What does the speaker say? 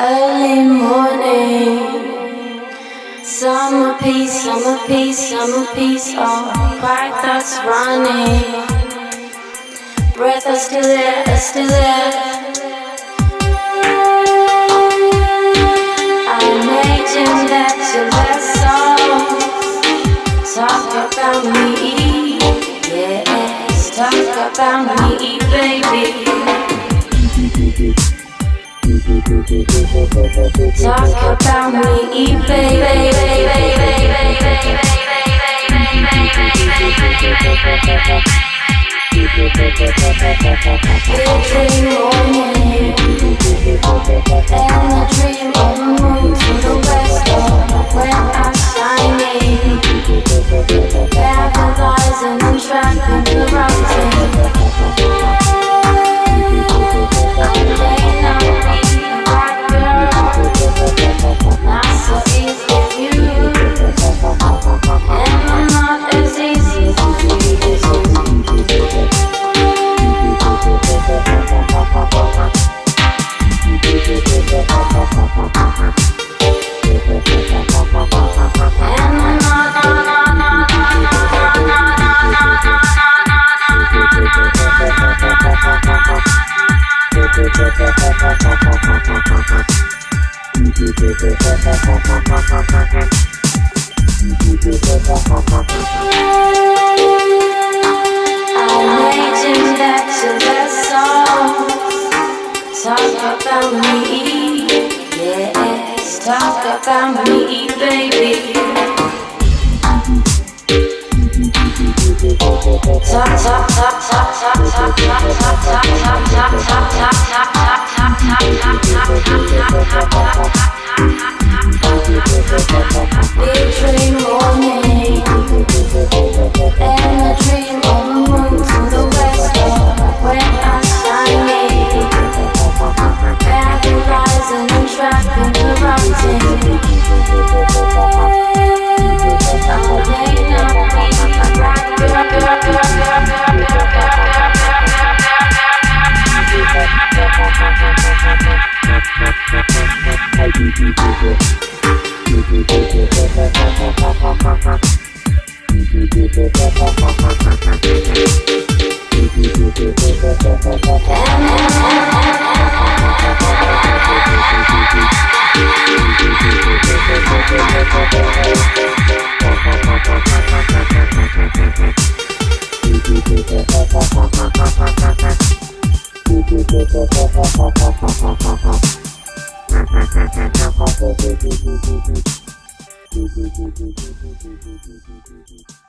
Early morning, summer peace, summer peace, summer peace. Oh, quiet thoughts running, breath is still there, still there. I imagine that your last song talk about me, yes, talk about me, baby. Talk about me, baby. Every morning, and I dream of a moon to the west of when I'm shining, paralyzing and trapping the routine. Not so easy for you, and I'm not as easy for you. I imagine that your last song talk about me, yes, talk about me, baby. Big dream morning, and I dream of a moon to the west of when I'm shining, paralyzing and trapping the routine. I may not be right, Thank you.